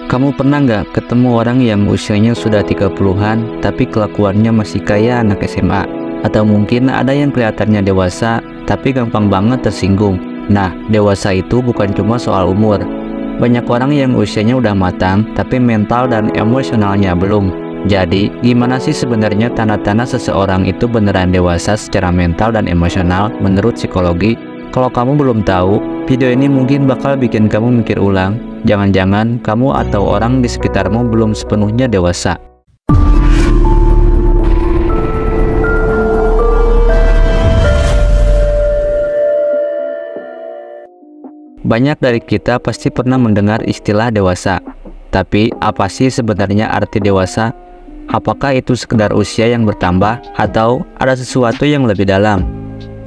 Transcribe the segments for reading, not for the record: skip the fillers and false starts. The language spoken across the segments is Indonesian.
Kamu pernah nggak ketemu orang yang usianya sudah 30-an tapi kelakuannya masih kayak anak SMA? Atau mungkin ada yang kelihatannya dewasa tapi gampang banget tersinggung. Nah, dewasa itu bukan cuma soal umur. Banyak orang yang usianya udah matang tapi mental dan emosionalnya belum. Jadi, gimana sih sebenarnya tanda-tanda seseorang itu beneran dewasa secara mental dan emosional menurut psikologi? Kalau kamu belum tahu, video ini mungkin bakal bikin kamu mikir ulang. Jangan-jangan kamu atau orang di sekitarmu belum sepenuhnya dewasa. Banyak dari kita pasti pernah mendengar istilah dewasa. Tapi apa sih sebenarnya arti dewasa? Apakah itu sekedar usia yang bertambah atau ada sesuatu yang lebih dalam?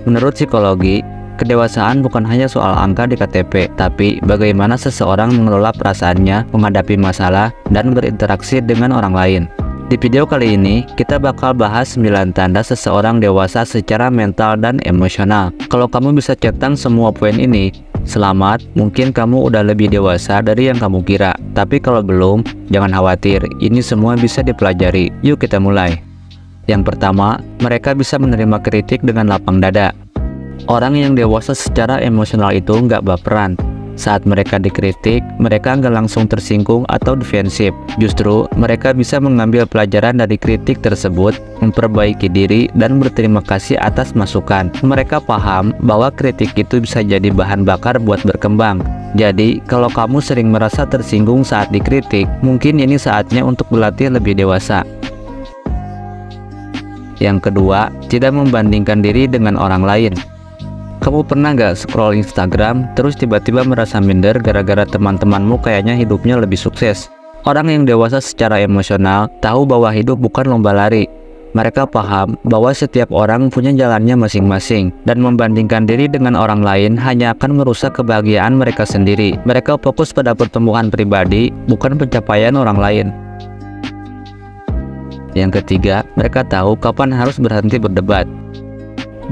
Menurut psikologi, kedewasaan bukan hanya soal angka di KTP, tapi bagaimana seseorang mengelola perasaannya, menghadapi masalah, dan berinteraksi dengan orang lain. Di video kali ini, kita bakal bahas 9 tanda seseorang dewasa secara mental dan emosional. Kalau kamu bisa centang semua poin ini, selamat, mungkin kamu udah lebih dewasa dari yang kamu kira. Tapi kalau belum, jangan khawatir, ini semua bisa dipelajari. Yuk kita mulai. Yang pertama, mereka bisa menerima kritik dengan lapang dada. Orang yang dewasa secara emosional itu nggak baperan. Saat mereka dikritik, mereka nggak langsung tersinggung atau defensif. Justru, mereka bisa mengambil pelajaran dari kritik tersebut, memperbaiki diri, dan berterima kasih atas masukan. Mereka paham bahwa kritik itu bisa jadi bahan bakar buat berkembang. Jadi, kalau kamu sering merasa tersinggung saat dikritik, mungkin ini saatnya untuk berlatih lebih dewasa. Yang kedua, tidak membandingkan diri dengan orang lain. Kamu pernah gak scroll Instagram, terus tiba-tiba merasa minder gara-gara teman-temanmu kayaknya hidupnya lebih sukses? Orang yang dewasa secara emosional tahu bahwa hidup bukan lomba lari. Mereka paham bahwa setiap orang punya jalannya masing-masing, dan membandingkan diri dengan orang lain hanya akan merusak kebahagiaan mereka sendiri. Mereka fokus pada pertumbuhan pribadi, bukan pencapaian orang lain. Yang ketiga, mereka tahu kapan harus berhenti berdebat.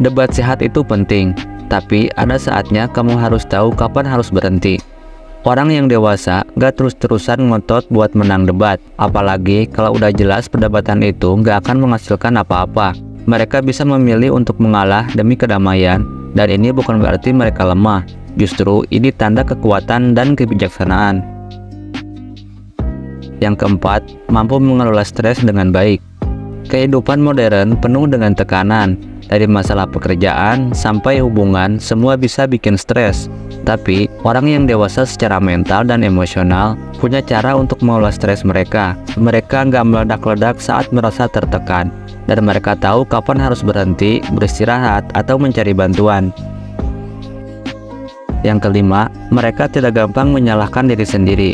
Debat sehat itu penting, tapi ada saatnya kamu harus tahu kapan harus berhenti. Orang yang dewasa gak terus-terusan ngotot buat menang debat, apalagi kalau udah jelas perdebatan itu gak akan menghasilkan apa-apa. Mereka bisa memilih untuk mengalah demi kedamaian, dan ini bukan berarti mereka lemah. Justru ini tanda kekuatan dan kebijaksanaan. Yang keempat, mampu mengelola stres dengan baik. Kehidupan modern penuh dengan tekanan. Dari masalah pekerjaan sampai hubungan, semua bisa bikin stres. Tapi, orang yang dewasa secara mental dan emosional punya cara untuk mengelola stres mereka. Mereka nggak meledak-ledak saat merasa tertekan. Dan mereka tahu kapan harus berhenti, beristirahat, atau mencari bantuan. Yang kelima, mereka tidak gampang menyalahkan diri sendiri.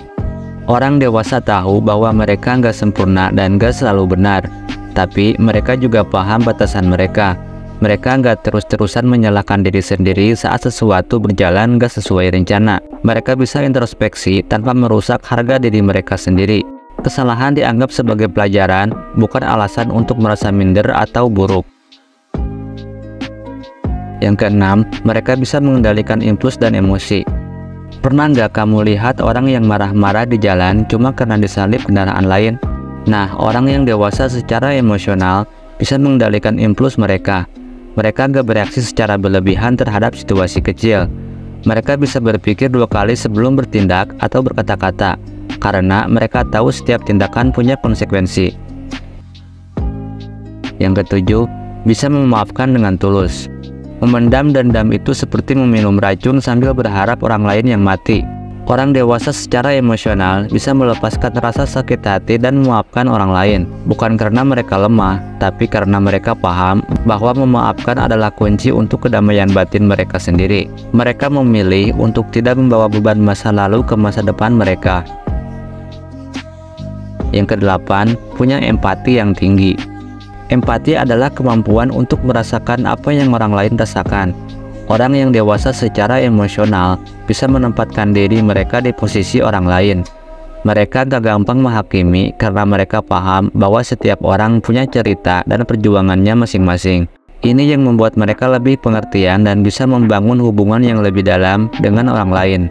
Orang dewasa tahu bahwa mereka nggak sempurna dan nggak selalu benar. Tapi, mereka juga paham batasan mereka. Mereka nggak terus-terusan menyalahkan diri sendiri saat sesuatu berjalan nggak sesuai rencana. Mereka bisa introspeksi tanpa merusak harga diri mereka sendiri. Kesalahan dianggap sebagai pelajaran, bukan alasan untuk merasa minder atau buruk. Yang keenam, mereka bisa mengendalikan impuls dan emosi. Pernah nggak kamu lihat orang yang marah-marah di jalan cuma karena disalip kendaraan lain? Nah, orang yang dewasa secara emosional bisa mengendalikan impuls mereka. Mereka nggak bereaksi secara berlebihan terhadap situasi kecil. Mereka bisa berpikir 2 kali sebelum bertindak atau berkata-kata, karena mereka tahu setiap tindakan punya konsekuensi. Yang ketujuh, bisa memaafkan dengan tulus. Memendam dendam itu seperti meminum racun sambil berharap orang lain yang mati. Orang dewasa secara emosional bisa melepaskan rasa sakit hati dan memaafkan orang lain, bukan karena mereka lemah, tapi karena mereka paham bahwa memaafkan adalah kunci untuk kedamaian batin mereka sendiri. Mereka memilih untuk tidak membawa beban masa lalu ke masa depan mereka. Yang kedelapan, punya empati yang tinggi. Empati adalah kemampuan untuk merasakan apa yang orang lain rasakan. Orang yang dewasa secara emosional bisa menempatkan diri mereka di posisi orang lain. Mereka gak gampang menghakimi karena mereka paham bahwa setiap orang punya cerita dan perjuangannya masing-masing. Ini yang membuat mereka lebih pengertian dan bisa membangun hubungan yang lebih dalam dengan orang lain.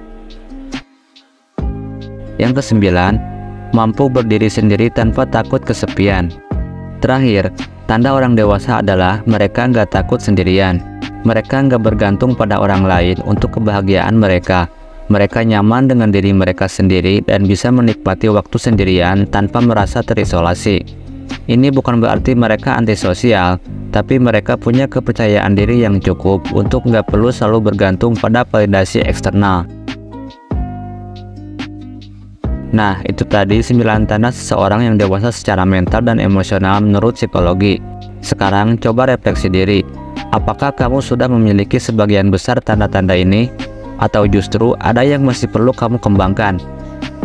Yang kesembilan, mampu berdiri sendiri tanpa takut kesepian. Terakhir, tanda orang dewasa adalah mereka nggak takut sendirian. Mereka nggak bergantung pada orang lain untuk kebahagiaan mereka. Mereka nyaman dengan diri mereka sendiri dan bisa menikmati waktu sendirian tanpa merasa terisolasi. Ini bukan berarti mereka antisosial, tapi mereka punya kepercayaan diri yang cukup untuk nggak perlu selalu bergantung pada validasi eksternal. Nah, itu tadi 9 tanda seseorang yang dewasa secara mental dan emosional menurut psikologi. Sekarang coba refleksi diri. Apakah kamu sudah memiliki sebagian besar tanda-tanda ini? Atau justru ada yang masih perlu kamu kembangkan?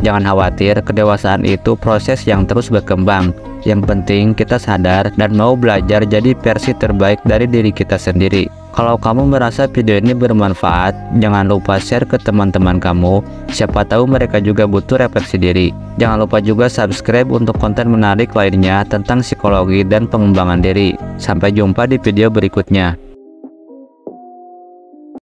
Jangan khawatir, kedewasaan itu proses yang terus berkembang. Yang penting kita sadar dan mau belajar jadi versi terbaik dari diri kita sendiri. Kalau kamu merasa video ini bermanfaat, jangan lupa share ke teman-teman kamu. Siapa tahu mereka juga butuh refleksi diri. Jangan lupa juga subscribe untuk konten menarik lainnya tentang psikologi dan pengembangan diri. Sampai jumpa di video berikutnya.